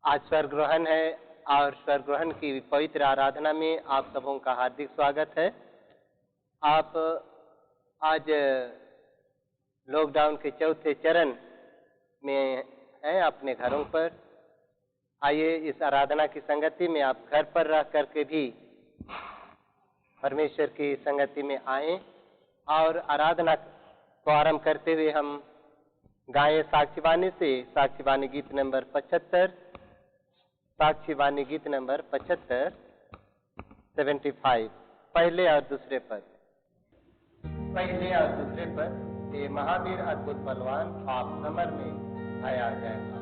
आज स्वर ग्रहण है और स्वर ग्रहण की पवित्र आराधना में आप सबों का हार्दिक स्वागत है। आप आज लॉकडाउन के चौथे चरण में हैं अपने घरों पर। आइए इस आराधना की संगति में आप घर पर रह करके भी परमेश्वर की संगति में आएं और आराधना को आरंभ करते हुए हम गाएं साक्षीवाणी से साक्षीवाणी गीत नंबर 75, साक्षीवाणी गीत नंबर 75, 75, पहले और दूसरे पद। पहले और दूसरे पद। ये महावीर अद्भुत बलवान पाप समर में आया जाएगा।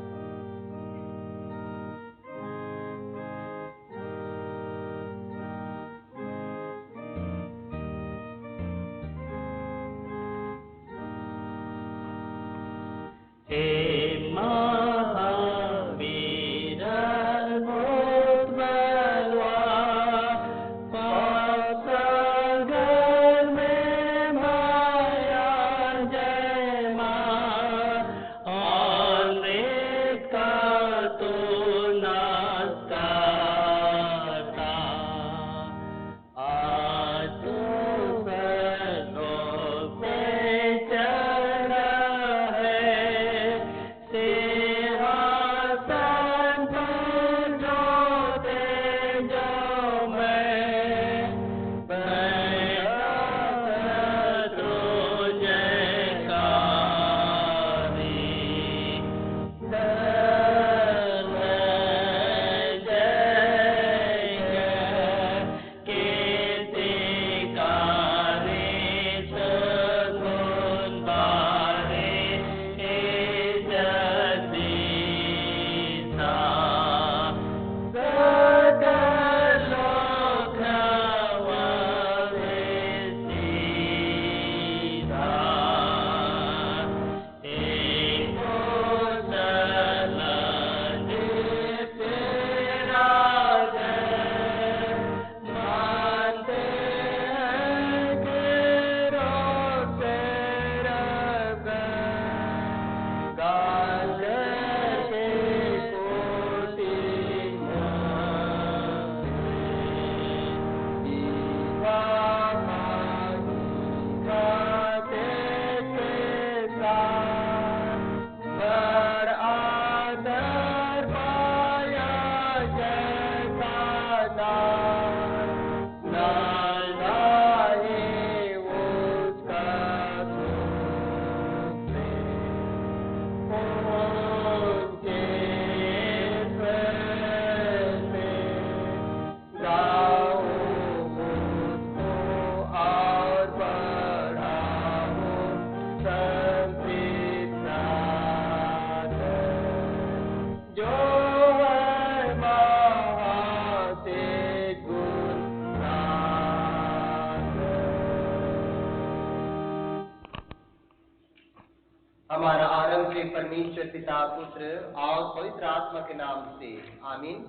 हमारा आरंभ है परमेश्वर पिता, पुत्र और पवित्र आत्मा के नाम से, आमीन।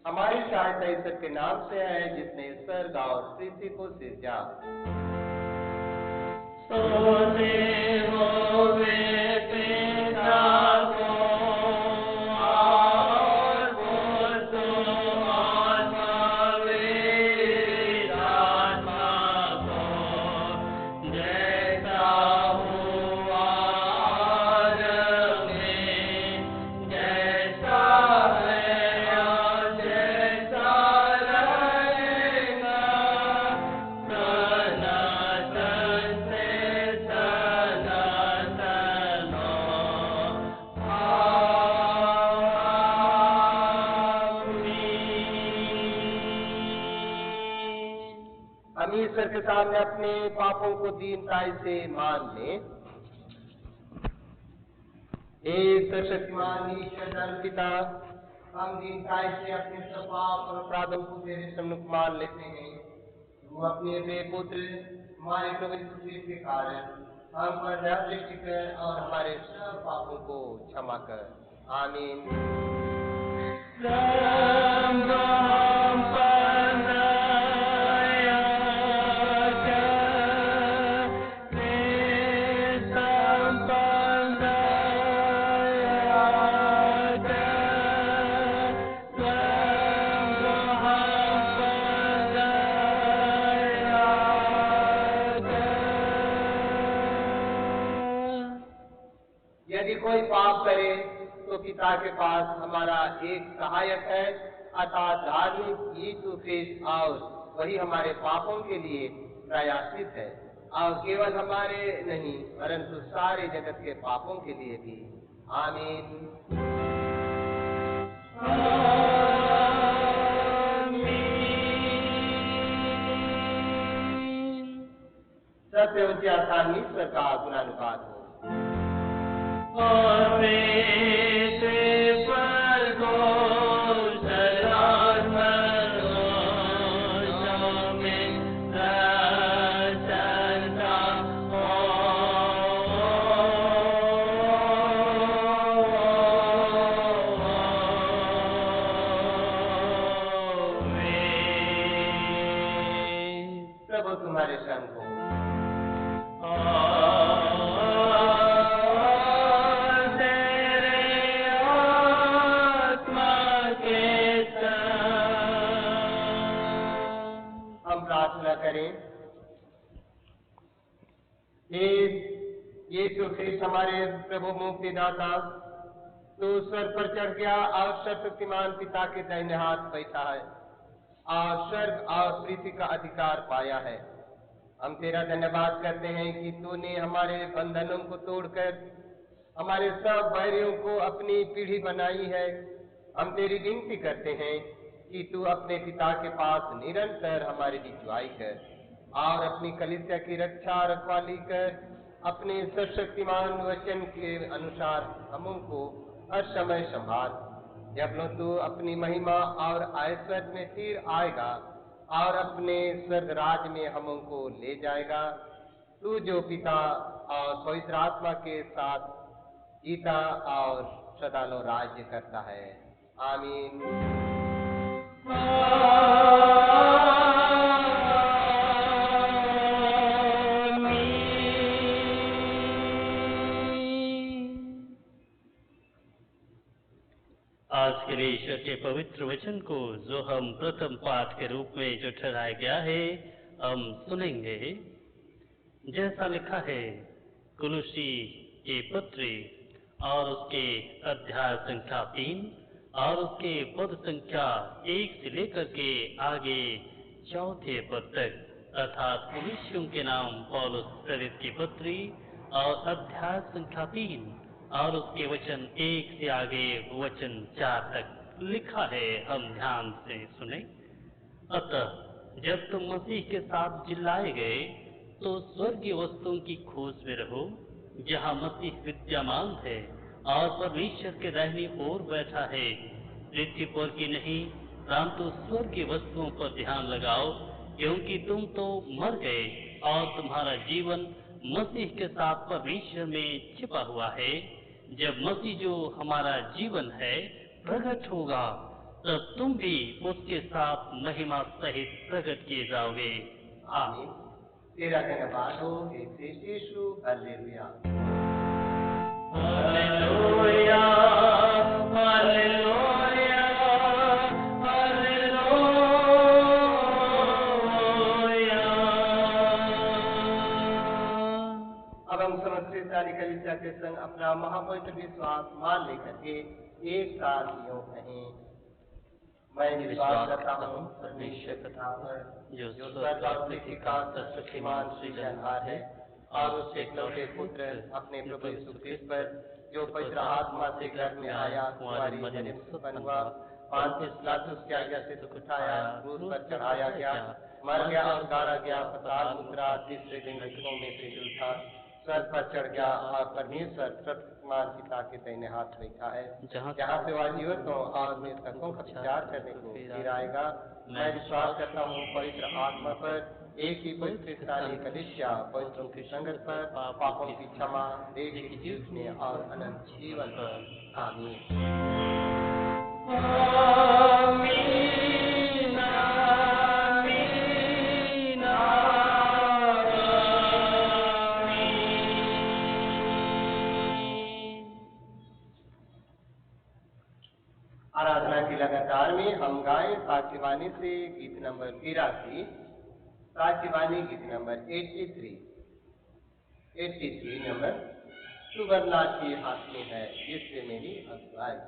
हमारी सहायता ईश्वर के नाम से है जिसने स्वर्ग और पृथ्वी को सृजा। ईश्वर के सामने अपने पापों को दीनताई से मान ले। सर्वशक्तिमान ईश्वर धर्म पिता, हम दीनताई से अपने सब पाप और अपराधों को तेरे सम्मुख मान लेते हैं। तू अपने बेपुत्र हमारे प्रभु यीशु मसीह के कारण हम पर दया दृष्टि कर और हमारे सब पापों को क्षमा कर, आमीन। कोई पाप करे तो पिता के पास हमारा एक सहायक है अर्थात धार्मिक यीशु ख्रिस्त, और वही हमारे पापों के लिए प्रायश्चित है, और केवल हमारे नहीं परंतु सारे जगत के पापों के लिए भी। आमीन। सत्य ऊंचे आसान ईश्वर का गुणानुवाद हो। प्रभु तुम्हारे संग हो। हम प्रार्थना करें। हे यीशु ख्रिस्त हमारे प्रभु मुक्तिदाता, तू स्वर्ग पर चढ़ गया और सर्वशक्तिमान पिता के दाहिने हाथ बैठा है और स्वर्ग और पृथ्वी का अधिकार पाया है। हम तेरा धन्यवाद करते हैं कि तूने हमारे बंधनों को तोड़कर हमारे सब बैरियों को अपनी पीढ़ी बनाई है। हम तेरी विनती करते हैं कि तू अपने पिता के पास निरंतर हमारी रिजवाई कर और अपनी कलीसिया की रक्षा रखवाली कर। अपने सर्वशक्तिमान वचन के अनुसार हमको हर समय संभाल। जब लो तू अपनी महिमा और ऐश्वर्य में फिर आएगा और अपने स्वर्ग राज में हमको ले जाएगा, तू जो पिता और पवित्र आत्मा के साथ जीता और सदा लो राज्य करता है। आमीन। आज के लिए ईश्वर के पवित्र वचन को जो हम प्रथम पाठ के रूप में जो ठहराया गया है हम सुनेंगे। जैसा लिखा है कुलुसी के पत्री और उसके अध्याय संख्या 3 और उसके पद संख्या 1 से लेकर के आगे 4 पद तक, अर्थात कुलुसियों के नाम पौलुस प्रेरित की पत्री और अध्याय संख्या 3 और उसके वचन 1 से आगे वचन 4 तक लिखा है। हम ध्यान से सुने। अतः जब तुम मसीह के साथ जिलाए गए तो स्वर्गीय वस्तुओं की खोज में रहो, जहाँ मसीह विद्यमान है और परमेश्वर के दाहिनी ओर बैठा है। पृथ्वी पर की नहीं परंतु स्वर्गीय वस्तुओं पर ध्यान लगाओ, क्योंकि तुम तो मर गए और तुम्हारा जीवन मसीह के साथ परमेश्वर में छिपा हुआ है। जब मसीह जो हमारा जीवन है प्रकट होगा, तब तुम भी उसके साथ महिमा सहित प्रकट किए जाओगे। आमीन। तेरा धन्यवाद हो हे ख्रिस्त यीशु। हालेलुया। Hallelujah, hallelujah, hallelujah. अब हम समस्त सारी कलीसिया के संग अपना महापवित्र विश्वास मान लेकर के एक साथ यूं कहें। मैं विश्वास करता हूँ परमेश्वर पिता पर, जो स्वर्ग और पृथ्वी का सर्वशक्तिमान सृजनहार है, और उसके इकलौते पुत्र अपने प्रभु यीशु ख्रिस्त पर, जो पवित्र आत्मा से गर्भ में आया, कुंवारी मरियम से उत्पन्न हुआ, पांतियुस पिलातुस की आज्ञा से दुख उठाया, क्रूस पर चढ़ाया गया, मर गया और गाड़ा गया, पाताल उतरा, तीसरे दिन मृतकों में से उठा, स्वर्ग पर चढ़ गया और परमेश्वर सर्वशक्तिमान पिता के दाहिने हाथ बैठा है, जहाँ से वह जीवितों और मृतकों का विचार करने को फिर आएगा। मैं विश्वास करता हूँ पवित्र आत्मा पर, एक ही पवित्र स्थानीय कलीसिया, पवित्रों की संगत पर, पापों की क्षमा, देह की जीवने और अनंत जीवन पर। आमीन। आराधना की लगातार में हम गाएं साक्षीवाणी से गीत नंबर 83, साक्षीवाणी गीत नंबर 83 नंबर सुवर्ण के हाथ में है, इससे मेरी अगुवाई।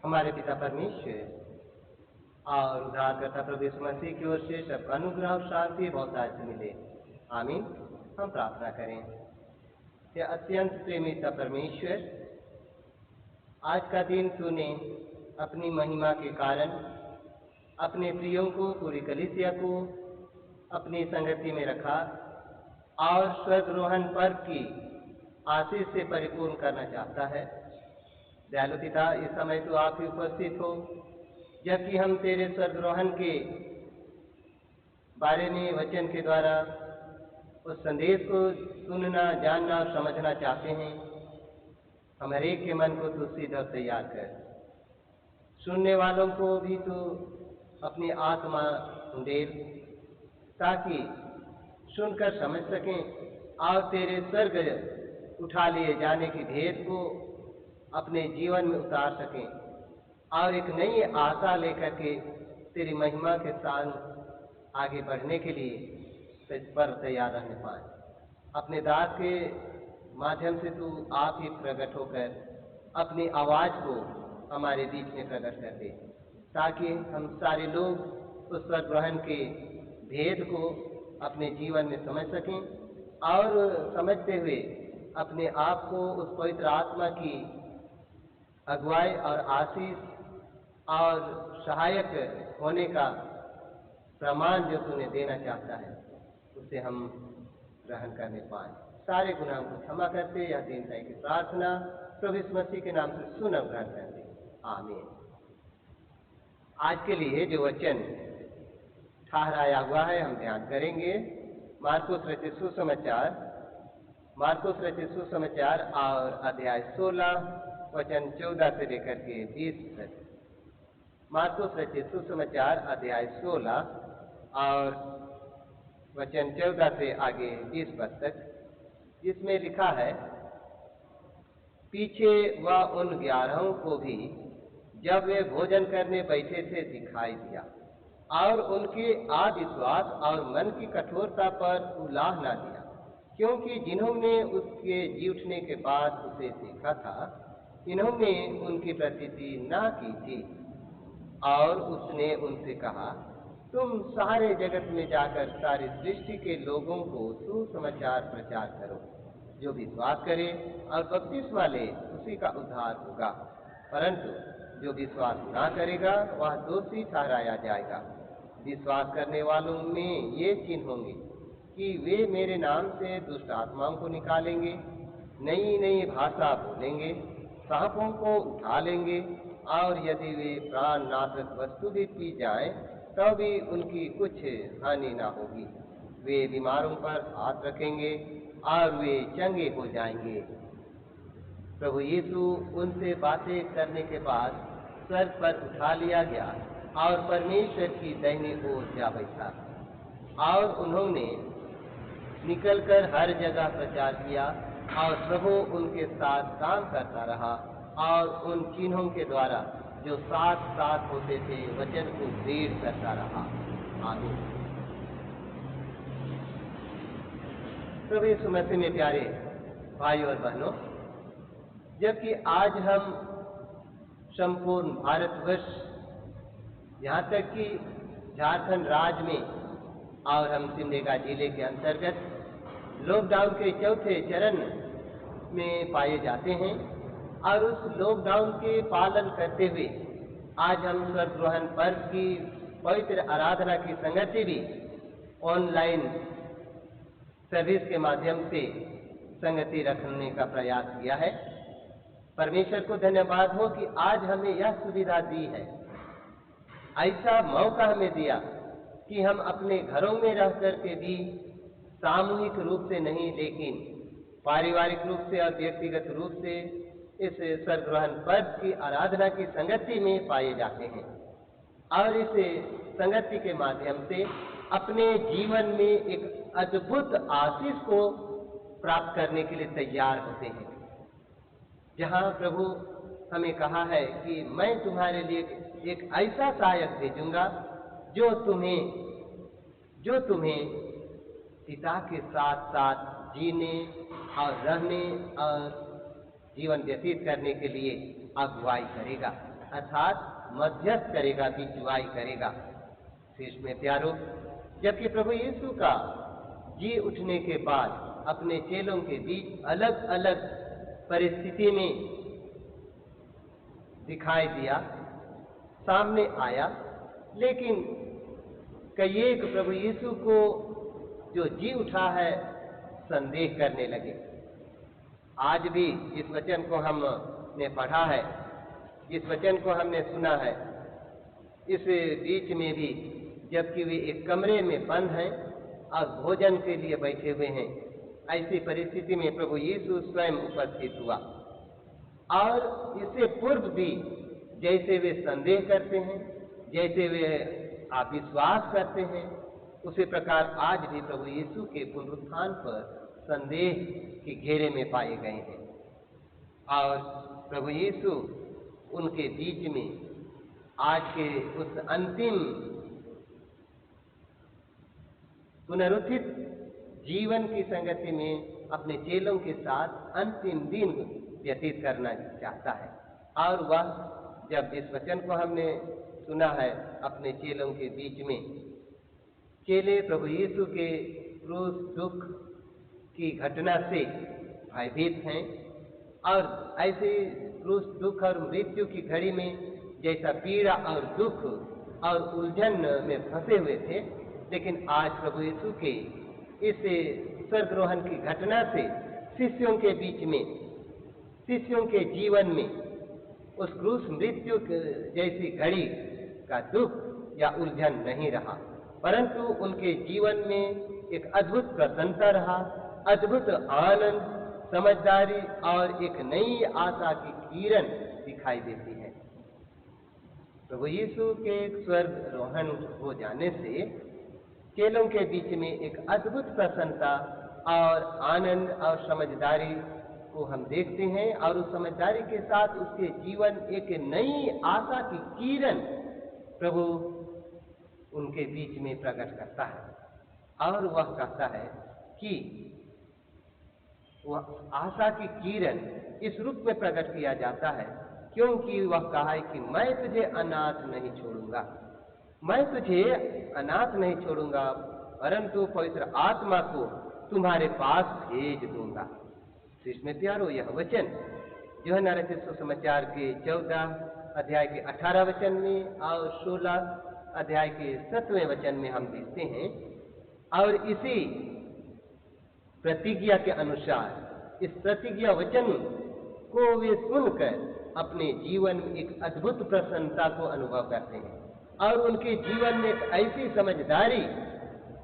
हमारे पिता परमेश्वर और उद्धारकर्ता प्रभु यीशु मसीह की ओर से सब अनुग्रह और शांति बहुत आज मिले। आमीन। हम प्रार्थना करें। ये अत्यंत प्रेमी पिता परमेश्वर, आज का दिन तूने अपनी महिमा के कारण अपने प्रियों को, पूरी कलीसिया को अपनी संगति में रखा और स्वर्गरोहण पर्व की आशीष से परिपूर्ण करना चाहता है। दयालु पिता, इस समय तो आप ही उपस्थित हो, जबकि हम तेरे स्वर्गरोहण के बारे में वचन के द्वारा उस संदेश को सुनना, जानना और समझना चाहते हैं। हमारे एक के मन को तू सीधा तैयार कर, सुनने वालों को भी तू अपनी आत्मा उंडेल, ताकि सुनकर समझ सकें और तेरे स्वर्ग उठा लिए जाने की भेद को अपने जीवन में उतार सकें और एक नई आशा लेकर के तेरी महिमा के साथ आगे बढ़ने के लिए पर तैयार रहने पाए। अपने दास के माध्यम से तू आप ही प्रकट होकर अपनी आवाज़ को हमारे बीच में प्रकट कर दे, ताकि हम सारे लोग उस स्वर्गरोहण के भेद को अपने जीवन में समझ सकें और समझते हुए अपने आप को उस पवित्र आत्मा की अगुवाई और आशीष और सहायक होने का प्रमाण जो तूने देना चाहता है, उसे हम ग्रहण करने पाए। सारे गुनाहों को क्षमा करते यह दीनता की प्रार्थना प्रभु यीशु मसीह के नाम से सुन ग्रहण करते। आमीन। आज के लिए जो वचन ठहराया हुआ है हम ध्यान करेंगे। मार्कुस रचित सुसमाचार और अध्याय 16 वचन 14 से लेकर के 20 तक। मार्कुस रचित सुसमाचार अध्याय 16 और वचन 14 से आगे 20 पद तक, जिसमें लिखा है, पीछे वह उन 11 को भी जब वे भोजन करने बैठे थे दिखाई दिया, और उनके अविश्वास और मन की कठोरता पर उलाह न दिया, क्योंकि जिन्होंने उसके जी उठने के बाद उसे देखा था, इन्होंने उनकी प्रतीति न की थी। और उसने उनसे कहा, तुम सारे जगत में जाकर सारी सृष्टि के लोगों को सुसमाचार प्रचार करो। जो विश्वास करे और बपतिस्मा ले उसी का उद्धार होगा, परंतु जो विश्वास ना करेगा वह दोषी ठहराया जाएगा। विश्वास करने वालों में ये चिन्ह होंगे कि वे मेरे नाम से दुष्ट आत्माओं को निकालेंगे, नई नई भाषा बोलेंगे, सांपों को उठा लेंगे, और यदि वे प्राण नाशक वस्तु भी पी जाएं तो भी उनकी कुछ हानि ना होगी। वे बीमारों पर हाथ रखेंगे और वे चंगे हो जाएंगे। प्रभु यीशु उनसे बातें करने के बाद स्वर्ग पर उठा लिया गया और परमेश्वर की दाहिनी ओर जा बैठा, और उन्होंने निकलकर हर जगह प्रचार किया, और प्रभु उनके साथ काम करता रहा, और उन चिन्हों के द्वारा जो साथ साथ होते थे वचन को दृढ़ करता रहा। आमीन। प्रभु यीशु मसीह में प्यारे भाई और बहनों, जबकि आज हम संपूर्ण भारतवर्ष, यहाँ तक कि झारखंड राज्य में और हम सिमडेगा जिले के अंतर्गत लॉकडाउन के चौथे चरण में पाए जाते हैं, और उस लॉकडाउन के पालन करते हुए आज हम स्वर्ग ग्रहण पर्व की पवित्र आराधना की संगति भी ऑनलाइन सर्विस के माध्यम से संगति रखने का प्रयास किया है। परमेश्वर को धन्यवाद हो कि आज हमें यह सुविधा दी है, ऐसा मौका हमें दिया कि हम अपने घरों में रह कर के भी सामूहिक रूप से नहीं, लेकिन पारिवारिक रूप से और व्यक्तिगत रूप से इस स्वर्ग ग्रहण पर्व की आराधना की संगति में पाए जाते हैं, और इस संगति के माध्यम से अपने जीवन में एक अद्भुत आशीष को प्राप्त करने के लिए तैयार होते हैं। जहाँ प्रभु हमें कहा है कि मैं तुम्हारे लिए एक ऐसा सहायक भेजूंगा जो तुम्हें पिता के साथ साथ जीने और रहने और जीवन व्यतीत करने के लिए अगुवाई करेगा, अर्थात मध्यस्थ करेगा, बिचवाई करेगा। शीर्ष में प्यारो, जबकि प्रभु यीशु का जी उठने के बाद अपने चेलों के बीच अलग अलग परिस्थिति में दिखाई दिया, सामने आया, लेकिन कई एक प्रभु यीशु को जो जी उठा है संदेह करने लगे। आज भी जिस वचन को हमने पढ़ा है, जिस वचन को हमने सुना है, इस बीच में भी जबकि वे एक कमरे में बंद हैं और भोजन के लिए बैठे हुए हैं, ऐसी परिस्थिति में प्रभु यीशु स्वयं उपस्थित हुआ। और इससे पूर्व भी जैसे वे संदेह करते हैं, जैसे वे अविश्वास करते हैं, उसी प्रकार आज भी प्रभु यीशु के पुनरुत्थान पर संदेह के घेरे में पाए गए हैं। और प्रभु यीशु उनके बीच में आज के उस अंतिम पुनरुत्थित जीवन की संगति में अपने चेलों के साथ अंतिम दिन व्यतीत करना चाहता है। और वह जब इस वचन को हमने सुना है अपने चेलों के बीच में, चेले प्रभु यीशु के क्रूस दुख की घटना से भयभीत हैं, और ऐसे क्रूस दुख और मृत्यु की घड़ी में जैसा पीड़ा और दुख और उलझन में फंसे हुए थे, लेकिन आज प्रभु यीशु के इस स्वर्गारोहण की घटना से शिष्यों के बीच में, शिष्यों के जीवन में उस क्रूस मृत्यु जैसी घड़ी का दुख या उलझन नहीं रहा, परंतु उनके जीवन में एक अद्भुत प्रसन्नता रहा, अद्भुत आनंद, समझदारी और एक नई आशा की किरण दिखाई देती है। प्रभु यीशु के स्वर्गारोहण हो जाने से चेलों के बीच में एक अद्भुत प्रसन्नता और आनंद और समझदारी को हम देखते हैं और उस समझदारी के साथ उसके जीवन एक नई आशा की किरण प्रभु उनके बीच में प्रकट करता है और वह कहता है कि वह आशा की किरण इस रूप में प्रकट किया जाता है क्योंकि वह कहा है कि मैं तुझे अनाथ नहीं छोड़ूंगा, मैं तुझे अनाथ नहीं छोड़ूंगा परंतु पवित्र आत्मा को तुम्हारे पास भेज दूंगा। इसमें प्यारो यह वचन यूहन्ना रचित सुसमाचार के 14 अध्याय के 18 वचन में और 16 अध्याय के 7वें वचन में हम देखते हैं और इसी प्रतिज्ञा के अनुसार इस प्रतिज्ञा वचन को वे सुनकर अपने जीवन में एक अद्भुत प्रसन्नता को अनुभव करते हैं और उनके जीवन में एक ऐसी समझदारी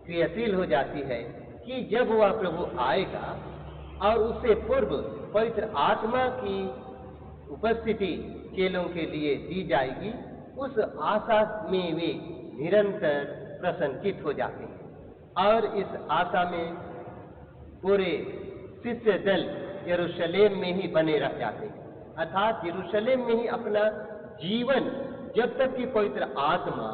क्रियाशील हो जाती है कि जब वह प्रभु आएगा और उससे पूर्व पवित्र आत्मा की उपस्थिति चेलों के लिए दी जाएगी, उस आशा में वे निरंतर प्रसन्नचित हो जाते हैं और इस आशा में पूरे शिष्य दल यरूशलेम में ही बने रह जाते हैं, अर्थात यरूशलेम में ही अपना जीवन जब तक कि पवित्र आत्मा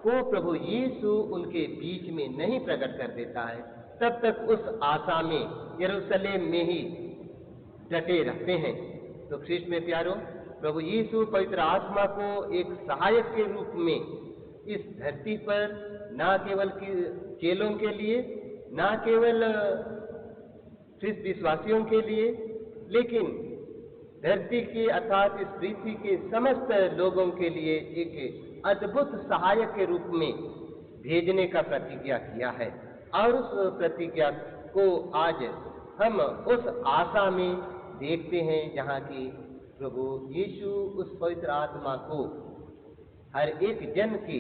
को प्रभु यीशु उनके बीच में नहीं प्रकट कर देता है तब तक उस आशा में यरूशलेम में ही डटे रहते हैं। तो ख्रीष्ट में प्यारो, प्रभु यीशु पवित्र आत्मा को एक सहायक के रूप में इस धरती पर न केवल चेलों के लिए, न केवल ख्रिस्त विश्वासियों के लिए, लेकिन धरती के अर्थात इस पृथ्वी के समस्त लोगों के लिए एक अद्भुत सहायक के रूप में भेजने का प्रतिज्ञा किया है और उस प्रतिज्ञा को आज हम उस आशा में देखते हैं जहाँ की प्रभु यीशु उस पवित्र आत्मा को हर एक जन की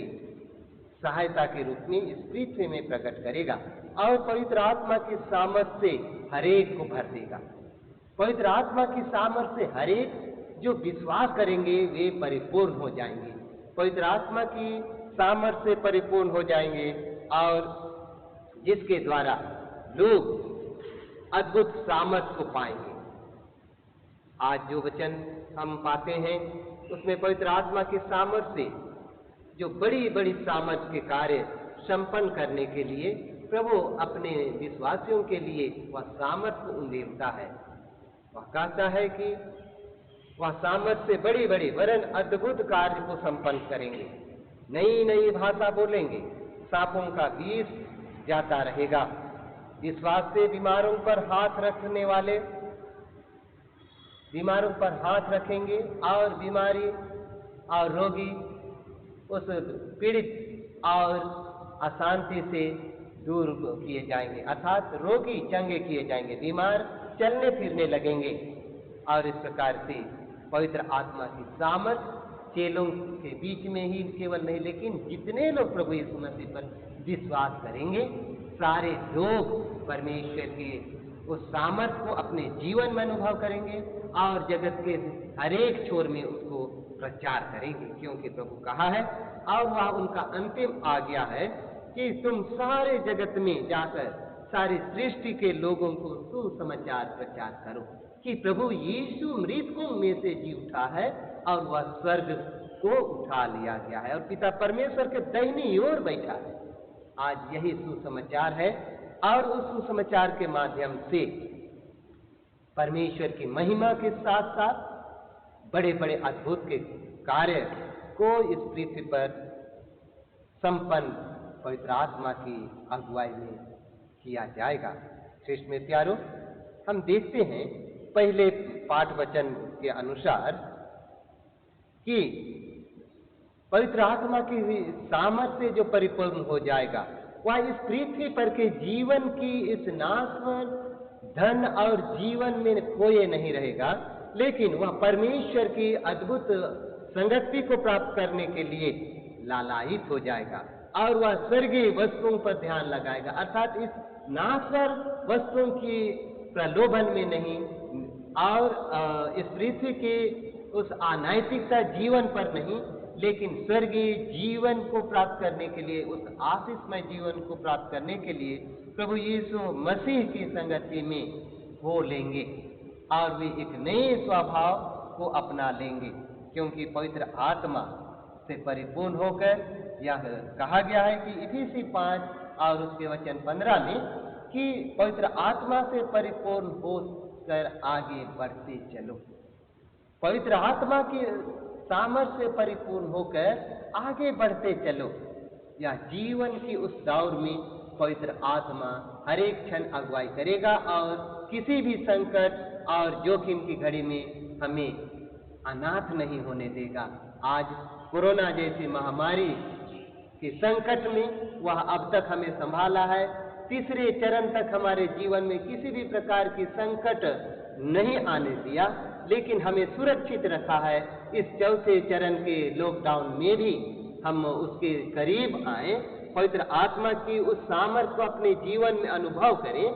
सहायता के रूप में इस पृथ्वी में प्रकट करेगा और पवित्र आत्मा की सामर्थ्य से हरेक को भर देगा। पवित्र आत्मा की सामर्थ्य से हरेक जो विश्वास करेंगे वे परिपूर्ण हो जाएंगे, पवित्र आत्मा की सामर्थ्य से परिपूर्ण हो जाएंगे और जिसके द्वारा लोग अद्भुत सामर्थ्य को पाएंगे। आज जो वचन हम पाते हैं उसमें पवित्र आत्मा की सामर्थ्य से जो बड़ी बड़ी सामर्थ्य के कार्य संपन्न करने के लिए प्रभु अपने विश्वासियों के लिए वह सामर्थ्य उंडेलता है। वह कहता है कि वह सामर्थ्य से बड़ी बड़ी वरन अद्भुत कार्य को संपन्न करेंगे, नई नई भाषा बोलेंगे, सांपों का विष जाता रहेगा, विश्वास से बीमारों पर हाथ रखने वाले बीमारों पर हाथ रखेंगे और बीमारी और रोगी उस पीड़ित और अशांति से दूर किए जाएंगे, अर्थात रोगी चंगे किए जाएंगे, बीमार चलने फिरने लगेंगे। और इस प्रकार से पवित्र आत्मा की सामर्थ्य चेलों के बीच में ही केवल नहीं लेकिन जितने लोग प्रभु यीशु मसीह पर विश्वास करेंगे सारे लोग परमेश्वर के उस सामर्थ्य को अपने जीवन में अनुभव करेंगे और जगत के हरेक छोर में उसको प्रचार करेंगे, क्योंकि प्रभु कहा है और वह उनका अंतिम आज्ञा है कि तुम सारे जगत में जाकर सारी सृष्टि के लोगों को सुसमाचार प्रचार करो कि प्रभु यीशु मृतकों में से जी उठा है और वह स्वर्ग को उठा लिया गया है और पिता परमेश्वर के दाहिनी ओर बैठा है। आज यही सुसमाचार है और उस सुसमाचार के माध्यम से परमेश्वर की महिमा के साथ साथ बड़े बड़े अद्भुत के कार्य को इस पृथ्वी पर संपन्न पवित्र आत्मा की अगुवाई में किया जाएगा। ख्रीष्ट में प्यारो, हम देखते हैं पहले पाठ वचन के अनुसार कि पवित्र आत्मा की सामर्थ्य से जो परिपूर्ण हो जाएगा वह इस पृथ्वी पर के जीवन की इस नाशवान धन और जीवन में खोए नहीं रहेगा, लेकिन वह परमेश्वर की अद्भुत संगति को प्राप्त करने के लिए लालायित हो जाएगा और वह स्वर्गीय वस्तुओं पर ध्यान लगाएगा, अर्थात इस नाशवान वस्तुओं की प्रलोभन में नहीं और इस पृथ्वी के उस अनैतिकता जीवन पर नहीं, लेकिन स्वर्गीय जीवन को प्राप्त करने के लिए, उस आशीषमय जीवन को प्राप्त करने के लिए प्रभु यीशु मसीह की संगति में हो लेंगे और वे एक नए स्वभाव को अपना लेंगे, क्योंकि पवित्र आत्मा से परिपूर्ण होकर यह कहा गया है कि इफिसी 5 और उसके वचन 15 में कि पवित्र आत्मा से परिपूर्ण होकर आगे बढ़ते चलो। पवित्र आत्मा की सामर्थ्य से परिपूर्ण होकर आगे बढ़ते चलो। यह जीवन की उस दौर में पवित्र आत्मा हर एक क्षण अगुवाई करेगा और किसी भी संकट और जोखिम की घड़ी में हमें अनाथ नहीं होने देगा। आज कोरोना जैसी महामारी के संकट में वह अब तक हमें संभाला है। तीसरे चरण तक हमारे जीवन में किसी भी प्रकार की संकट नहीं आने दिया, लेकिन हमें सुरक्षित रखा है। इस चौथे चरण के लॉकडाउन में भी हम उसके करीब आए, पवित्र आत्मा की उस सामर्थ्य को अपने जीवन में अनुभव करें,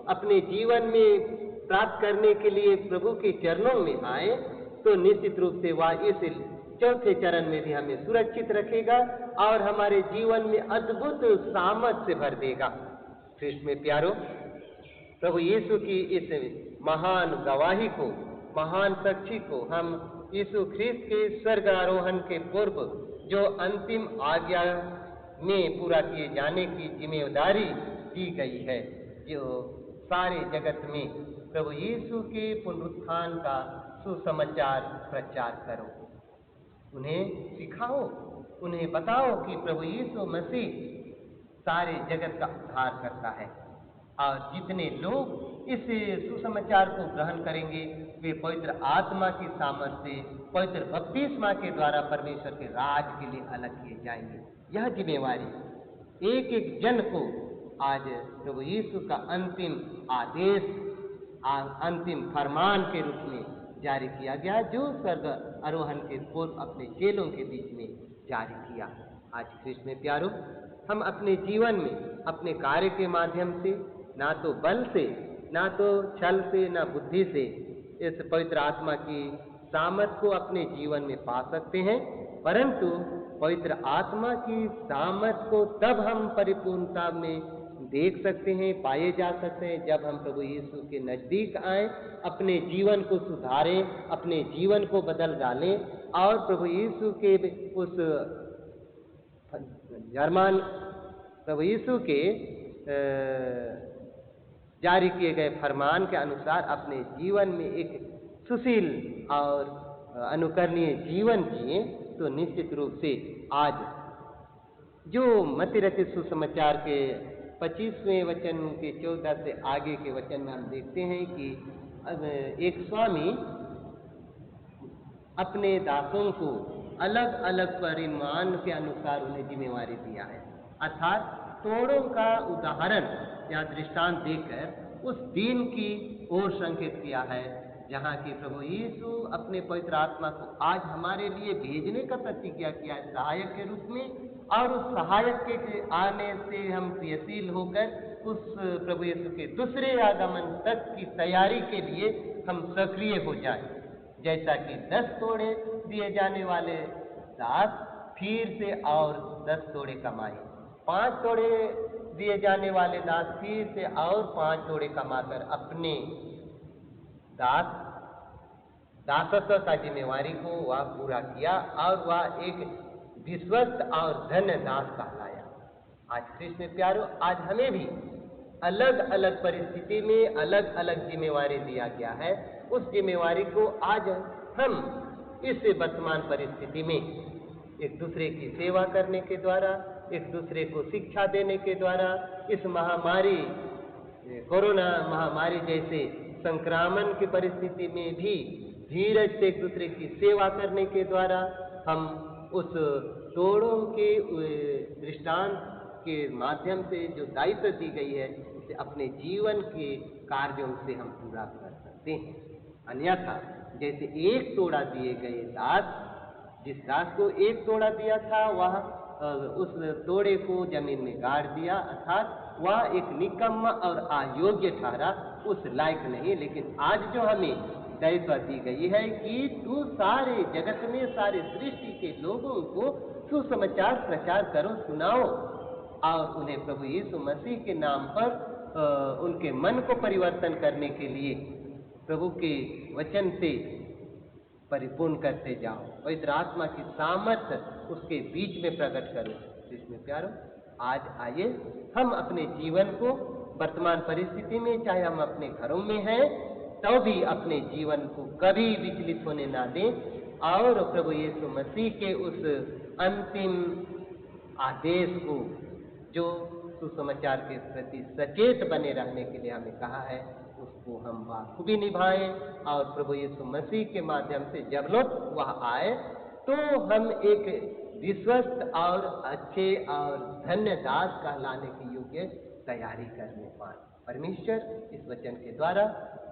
अपने जीवन में प्राप्त करने के लिए प्रभु के चरणों में आए, तो निश्चित रूप से वह इस चौथे चरण में भी हमें सुरक्षित रखेगा और हमारे जीवन में अद्भुत सामर्थ्य से भर देगा। कृष्ण में प्यारो, प्रभु यीशु की इस महान गवाही को, महान साक्षी को हम यीशु ख्रीस्त के स्वर्ग आरोहण के पूर्व जो अंतिम आज्ञा में पूरा किए जाने की जिम्मेदारी दी गई है, जो सारे जगत में प्रभु यीशु के पुनरुत्थान का सुसमाचार प्रचार करो, उन्हें सिखाओ, उन्हें बताओ कि प्रभु यीशु मसीह सारे जगत का उद्धार करता है। और जितने लोग इस सुसमाचार को ग्रहण करेंगे वे पवित्र आत्मा की सामर्थ्य से पवित्र बपतिस्मा के द्वारा परमेश्वर के राज के लिए अलग किए जाएंगे। यह जिम्मेवारी एक एक जन को आज प्रभु यीशु का अंतिम आदेश, अंतिम फरमान के रूप में जारी किया गया, जो स्वर्ग आरोहण के पूर्व अपने चेलों के बीच में जारी किया। आज कृष्ण में प्यारो, हम अपने जीवन में अपने कार्य के माध्यम से, ना तो बल से, ना तो छल से, ना बुद्धि से इस पवित्र आत्मा की सामर्थ को अपने जीवन में पा सकते हैं, परंतु पवित्र आत्मा की सामर्थ को तब हम परिपूर्णता में देख सकते हैं, पाए जा सकते हैं, जब हम प्रभु यीशु के नजदीक आए, अपने जीवन को सुधारें, अपने जीवन को बदल डालें और प्रभु यीशु के उस जर्मान प्रभु यीशु के जारी किए गए फरमान के अनुसार अपने जीवन में एक सुशील और अनुकरणीय जीवन जिए, तो निश्चित रूप से आज जो मत्ती रचित सुसमाचार के 25वें वचन के 14 से आगे के वचन में हम देखते हैं कि एक स्वामी अपने दासों को अलग अलग परिमाण के अनुसार उन्हें जिम्मेवारी दिया है, अर्थात तोड़ों का उदाहरण या दृष्टांत देकर उस दिन की ओर संकेत किया है, जहाँ की प्रभु यीशु अपने पवित्र आत्मा को आज हमारे लिए भेजने का प्रतिज्ञा किया है सहायक के रूप में, और उस सहायक के आने से हम क्रियाशील होकर उस प्रभु यीशु के दूसरे आगमन तक की तैयारी के लिए हम सक्रिय हो जाएं। जैसा कि 10 तोड़े दिए जाने वाले दास फिर से और 10 तोड़े कमाए, 5 तोड़े दिए जाने वाले दास फिर से और 5 तोड़े कमाकर अपने दासत्व का जिम्मेवारी को वह पूरा किया और वह एक विश्वस्त और धन्य दास कहलाया। आज कृष्ण प्यारो, आज हमें भी अलग अलग परिस्थिति में अलग अलग जिम्मेवारी दिया गया है। उस जिम्मेवारी को आज हम इस वर्तमान परिस्थिति में एक दूसरे की सेवा करने के द्वारा, एक दूसरे को शिक्षा देने के द्वारा, इस महामारी कोरोना महामारी जैसे संक्रमण की परिस्थिति में भी धीरज से एक दूसरे की सेवा करने के द्वारा हम उस तोड़ों के दृष्टांत के माध्यम से जो दायित्व दी गई है उसे अपने जीवन के कार्यों से हम पूरा कर सकते हैं। अन्यथा जैसे एक तोड़ा दिए गए दास, जिस दास को एक तोड़ा दिया था वह उस तोड़े को जमीन में गाड़ दिया, अर्थात वह एक निकम्मा और अयोग्य ठहरा, उस लायक नहीं। लेकिन आज जो हमें दायित्व दी गई है कि तू सारे जगत में सारे सृष्टि के लोगों को सुसमाचार प्रचार करो, सुनाओ और उन्हें प्रभु यीशु मसीह के नाम पर उनके मन को परिवर्तन करने के लिए प्रभु के वचन से परिपूर्ण करते जाओ। पवित्र आत्मा की सामर्थ्य उसके बीच में प्रकट करो। इसमें प्यारो, आज आइए हम अपने जीवन को वर्तमान परिस्थिति में, चाहे हम अपने घरों में हैं, तो भी अपने जीवन को कभी विचलित होने ना दें और प्रभु यीशु मसीह के उस अंतिम आदेश को, जो सुसमाचार के प्रति सचेत बने रहने के लिए हमें कहा है, उसको हम बाखूबी निभाएं और प्रभु यीशु मसीह के माध्यम से जब लोग वह आए तो हम एक विश्वस्त और अच्छे और धन्य दास कहलाने की योग्य तैयारी करने पाए। परमेश्वर इस वचन के द्वारा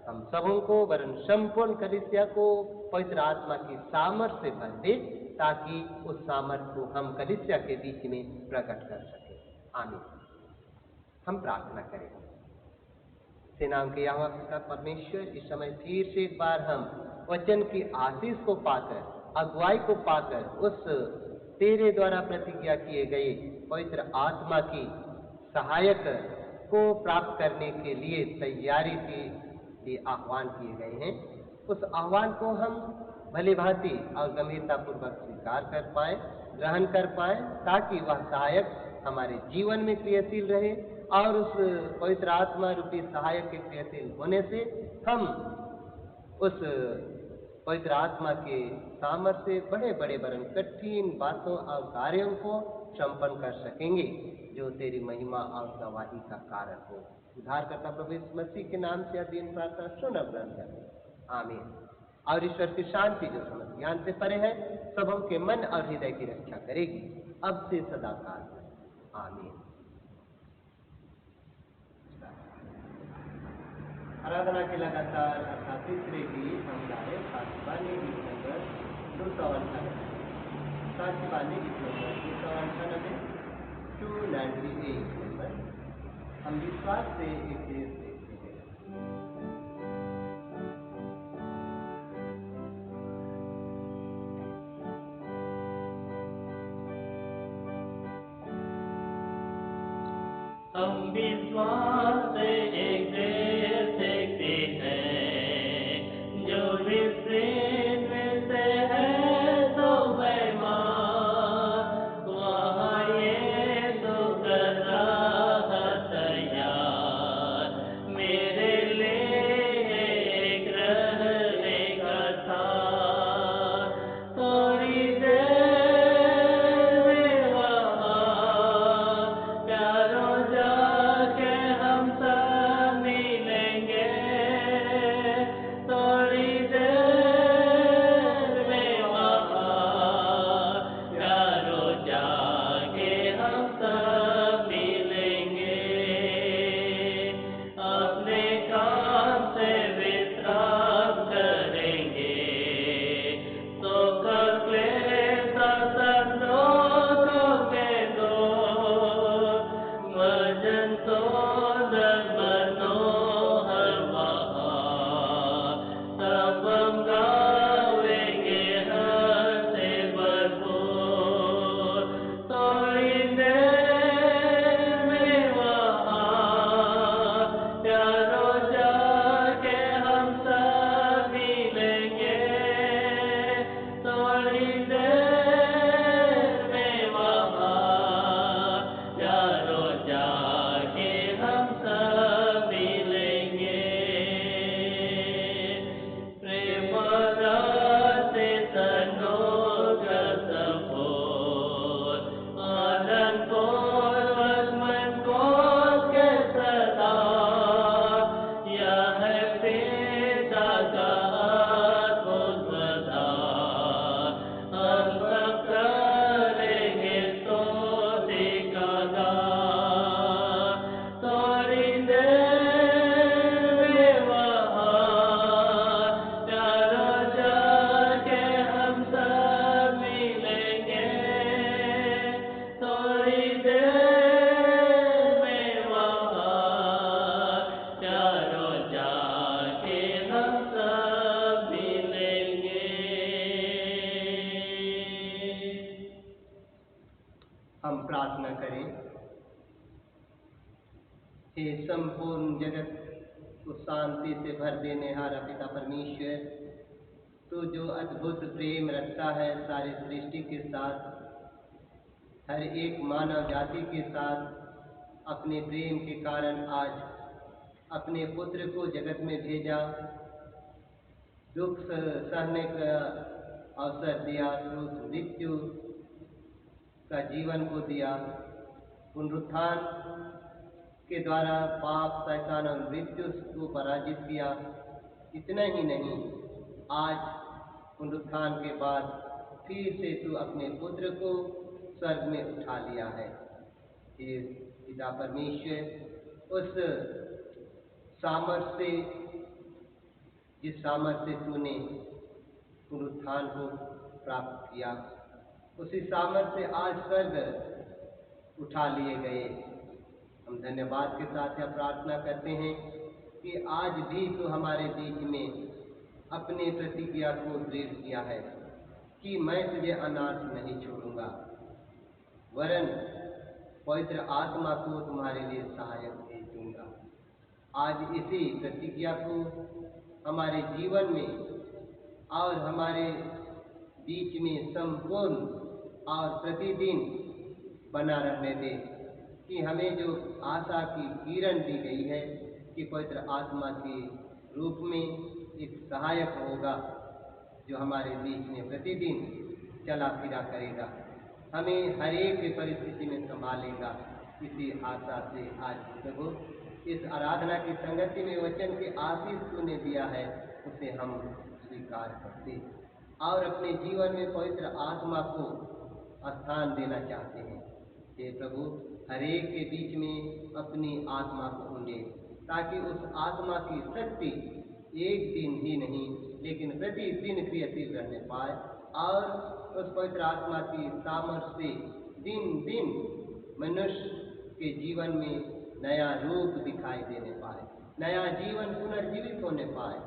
हम सबों को वरन संपूर्ण कलीसिया को पवित्र आत्मा की सामर्थ्य से भर दे, ताकि उस सामर्थ्य को हम कलीसिया के बीच में प्रकट कर सकें। आमीन। हम प्रार्थना करें। सेनाओं के यहोवा पिता परमेश्वर, इस समय फिर से एक बार हम वचन की आशीष को पाकर, अगुवाई को पाकर, उस तेरे द्वारा प्रतिज्ञा किए गए पवित्र आत्मा की सहायक को प्राप्त करने के लिए तैयारी के लिए आह्वान किए गए हैं। उस आह्वान को हम भली भांति और गंभीरतापूर्वक स्वीकार कर पाए, ग्रहण कर पाए, ताकि वह सहायक हमारे जीवन में क्रियाशील रहे और उस पवित्र आत्मा रूपी सहायक के क्रियाशील होने से हम उस पवित्र आत्मा के सामर्थ्य से बड़े बड़े वरन कठिन बातों और कार्यों को संपन्न कर सकेंगे, जो तेरी महिमा और गवाही का कारण हो। उद्धारकर्ता प्रभु यीशु मसीह के नाम से अधीन प्रार्थना सुन ग्रहण करें। आमीन। और ईश्वर की शांति जो समझ ज्ञान से परे है, सबों के मन और हृदय की रक्षा करेगी, अब से सदाकाल। आमीन। आराधना के लगातार 38वें गीत हम गाए साक्षीवानी गीत नंबर 298। साक्षीवानी गीत नंबर 298, 298 नंबर। हम विश्वास से एक देश देखते हैं। हम विश्वास से एक देश देखते हैं, जो विश्व से है तो महिमा, वहाँ ये तो कर रहा तैयार मेरे लिए एक रहने का था। थोड़ी देर में वहाँ प्यारों जाके हम सब मिलेंगे। थोड़ी देर में वहाँ प्यारों जाके हम सब मिलेंगे। अपने काम से विश्राम करेंगे, तो कपड़े संतों में दो भजन तो मनोहर वहाँ, तब हम गावेंगे हंसे भरपूर। थोड़ी देर में वहाँ प्यारों जाके हम सब मिलेंगे। थोड़ी देर में वहाँ प्यारों जाके हम सब मिलेंगे। प्रेम से तनोगा सपोर, आनंद पूर्वक मन को के सदा, यह है पिता का अद्भुत वरदान। हम सब करेंगे स्तुति का गान। थोड़ी देर में वहाँ प्यारों जाके हम सब मिलेंगे। थोड़ी देर में वहाँ प्यारों जाके हम सब मिलेंगे। हम प्रार्थना करें। हे संपूर्ण जगत को शांति से भर देने हारा पिता परमेश्वर, तो जो अद्भुत प्रेम रखता है सारी सृष्टि के साथ, हर एक मानव जाति के साथ, अपने प्रेम के कारण आज अपने पुत्र को जगत में भेजा, दुख सहने का अवसर दिया, क्रूस मृत्यु का जीवन को दिया, पुनरुत्थान के द्वारा पाप, शैतान और मृत्यु को पराजित किया। इतना ही नहीं, आज पुनरुत्थान के बाद फिर से तू अपने पुत्र को स्वर्ग में उठा लिया है। हे पिता परमेश्वर, उस सामर्थ्य से, जिस सामर्थ्य से तूने पुनरुत्थान को प्राप्त किया, उसी सामर्थ्य से आज स्वर्ग उठा लिए गए। हम धन्यवाद के साथ यह प्रार्थना करते हैं कि आज भी तो हमारे बीच में अपने प्रतिज्ञा को दृढ़ किया है कि मैं तुझे अनाथ नहीं छोड़ूंगा, वरन पवित्र आत्मा को तुम्हारे लिए सहायक भेज दूंगा। आज इसी प्रतिज्ञा को हमारे जीवन में और हमारे बीच में संपूर्ण और प्रतिदिन बना रहने दे, कि हमें जो आशा की किरण दी गई है कि पवित्र आत्मा के रूप में एक सहायक होगा जो हमारे बीच में प्रतिदिन चला फिरा करेगा, हमें हर एक परिस्थिति में संभालेगा। इसी आशा से आज प्रभु इस आराधना की संगति में वचन के आशीष तूने दिया है, उसे हम स्वीकार करते और अपने जीवन में पवित्र आत्मा को स्थान देना चाहते हैं। हे प्रभु, हर एक के बीच में अपनी आत्मा को उंडे, ताकि उस आत्मा की शक्ति एक दिन ही नहीं लेकिन प्रतिदिन क्रियाशील रहने पाए और उस पवित्र आत्मा की सामर्थ्य से दिन दिन मनुष्य के जीवन में नया रूप दिखाई देने पाए, नया जीवन पुनर्जीवित होने पाए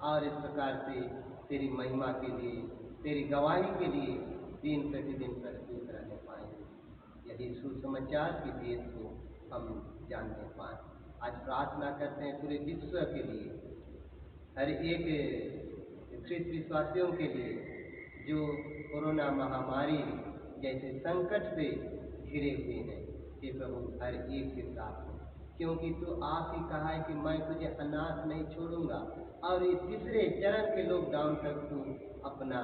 और इस प्रकार से तेरी महिमा के लिए, तेरी गवाही के लिए दिन प्रतिदिन प्रस्तुत रहने पाए। यही सुसमाचार की भेद को हम जानने पाए। आज प्रार्थना करते हैं पूरे विश्व के लिए, हर एक ख्रिस्त विश्वासियों के लिए जो कोरोना महामारी जैसे संकट से घिरे हुए हैं। हे प्रभु, हर एक के साथ हो, क्योंकि तू आप ही कहा है कि मैं तुझे अनाथ नहीं छोड़ूंगा, और इस तीसरे चरण के लॉकडाउन तक तू अपना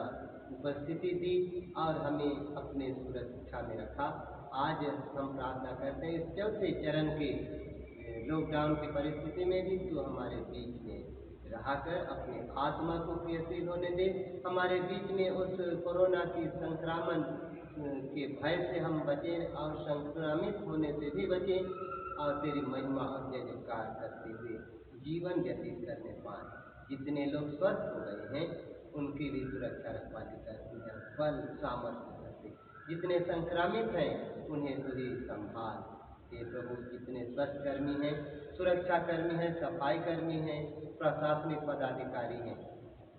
उपस्थिति दी और हमें अपने सुरक्षा में रखा। आज हम प्रार्थना करते हैं इस चौथे चरण के लॉकडाउन की परिस्थिति में भी तू हमारे बीच में रहकर अपने आत्मा को क्रियाशील होने दे, हमारे बीच में उस कोरोना की संक्रमण के भय से हम बचें और संक्रमित होने से भी बचें और तेरी महिमा और जय जयकार करते हुए जीवन व्यतीत करने पाएं। जितने लोग स्वस्थ हो गए हैं उनकी भी सुरक्षा रखवाली करती है, बल सामर्थ्य करते, जितने संक्रमित हैं उन्हें तू ही संभाल। हे प्रभु, जितने स्वास्थ्य कर्मी हैं, सुरक्षा कर्मी हैं, सफाई कर्मी हैं, प्रशासनिक पदाधिकारी हैं,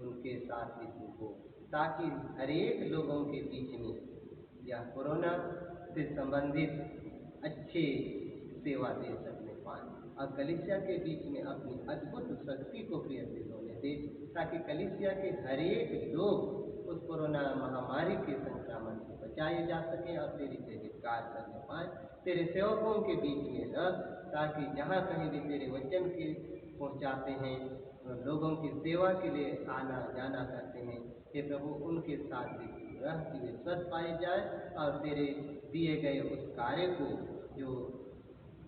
उनके साथ भी तू हो, ताकि हर एक लोगों के बीच में यह कोरोना से संबंधित अच्छे सेवा दे सकने पाएं और कलीसिया के बीच में अपनी अद्भुत शक्ति को क्रियाशील होने दे, ताकि कलीसिया के हर एक लोग उस कोरोना महामारी के संक्रमण से बचाए जा सकें और तेरी जय जयकार करने पाएं। तेरे सेवकों के बीच में रह, ताकि जहाँ कहीं भी तेरे वचन के पहुँचाते हैं, लोगों की सेवा के लिए आना जाना करते हैं, हे प्रभु उनके साथ भी रह कि वे स्वस्थ पाए जाए और तेरे दिए गए उस कार्य को जो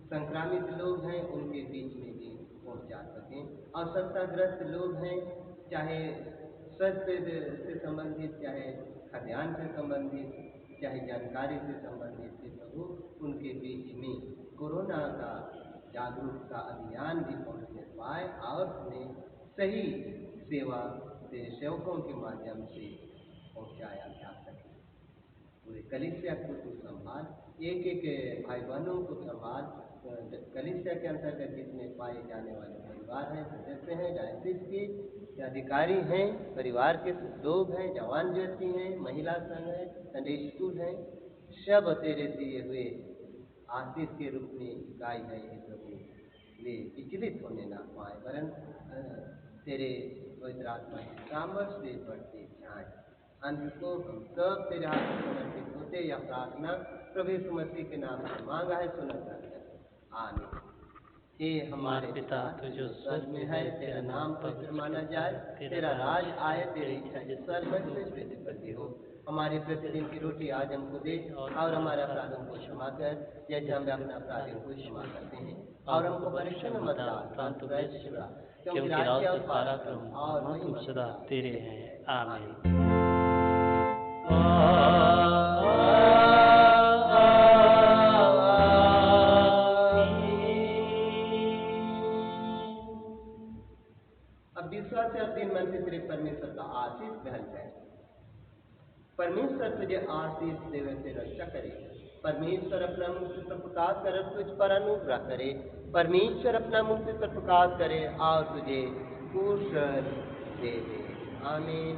संक्रामित लोग हैं उनके बीच में भी पहुंचा सकें और सत्ताग्रस्त लोग हैं, चाहे स्वास्थ्य से संबंधित, चाहे खाद्यान्न से संबंधित, चाहे जानकारी से संबंधित, प्रभु उनके बीच में कोरोना का जागरूकता अभियान भी पहुंचने पाए और उन्हें सही सेवा तेरे सेवकों के माध्यम से पहुंचाया जा सके। पूरे कलीसिया को तू संभाल, एक एक भाई बहनों को संभाल। कलीसिया के अंतर्गत जितने पाए जाने वाले परिवार हैं, सदस्य हैं, डायसिस के अधिकारी हैं, परिवार के लोग हैं, जवान ज्योति हैं, महिला संघ है, संडे स्कूल है, सब तेरे दिए हुए आशीष के रूप में गाय है। प्रभु वे विचलित होने ना पाए, वरन तेरे पवित्र आत्मा के सामर्थ से बढ़ते जाए। अंत को हम सब तेरे हाथ में समर्पित होते, यह प्रार्थना प्रभु यीशु मसीह के नाम से मांगा है, सुना कर आमीन। हे हमारे पिता तू जो स्वर्ग में है, तेरा नाम पवित्र माना जाए, तेरा राज आए, तेरी इच्छा जिस स्वर्ग में पृथ्वी पर भी हो। हमारी प्रतिदिन की रोटी आज हमको दे, और हमारे अपराधों को क्षमा कर जैसे हम अपने अपराधियों को क्षमा करते हैं, और हमको परीक्षा में मत डाल परंतु वैसे से छुड़ा, क्योंकि राज्य और पराक्रम और महिमा सदा तेरे हैं। आमीन। अब विश्वास से दिन मन से तेरे परमेश्वर का आशीष ग्रहण कर। परमेश्वर तुझे आशीष देवे से रक्षा करे। परमेश्वर अपना मुख तुझ पर प्रकाश कर तुझ पर अनुग्रह करे। परमेश्वर अपना मुख तुझ पर प्रकाश करे और तुझे कुशल दे दे। आमीन।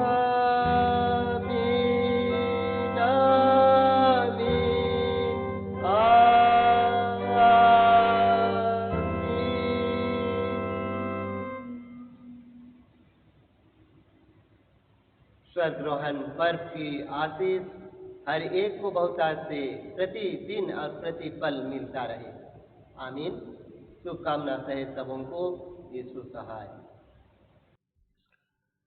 आमीन, आमीन, स्वर्गरोहण पर्व की आशीष हर एक को बहुतायत से प्रतिदिन और प्रतिपल मिलता रहे। आमीन। शुभकामना सहित सबों को यीशु सहाय।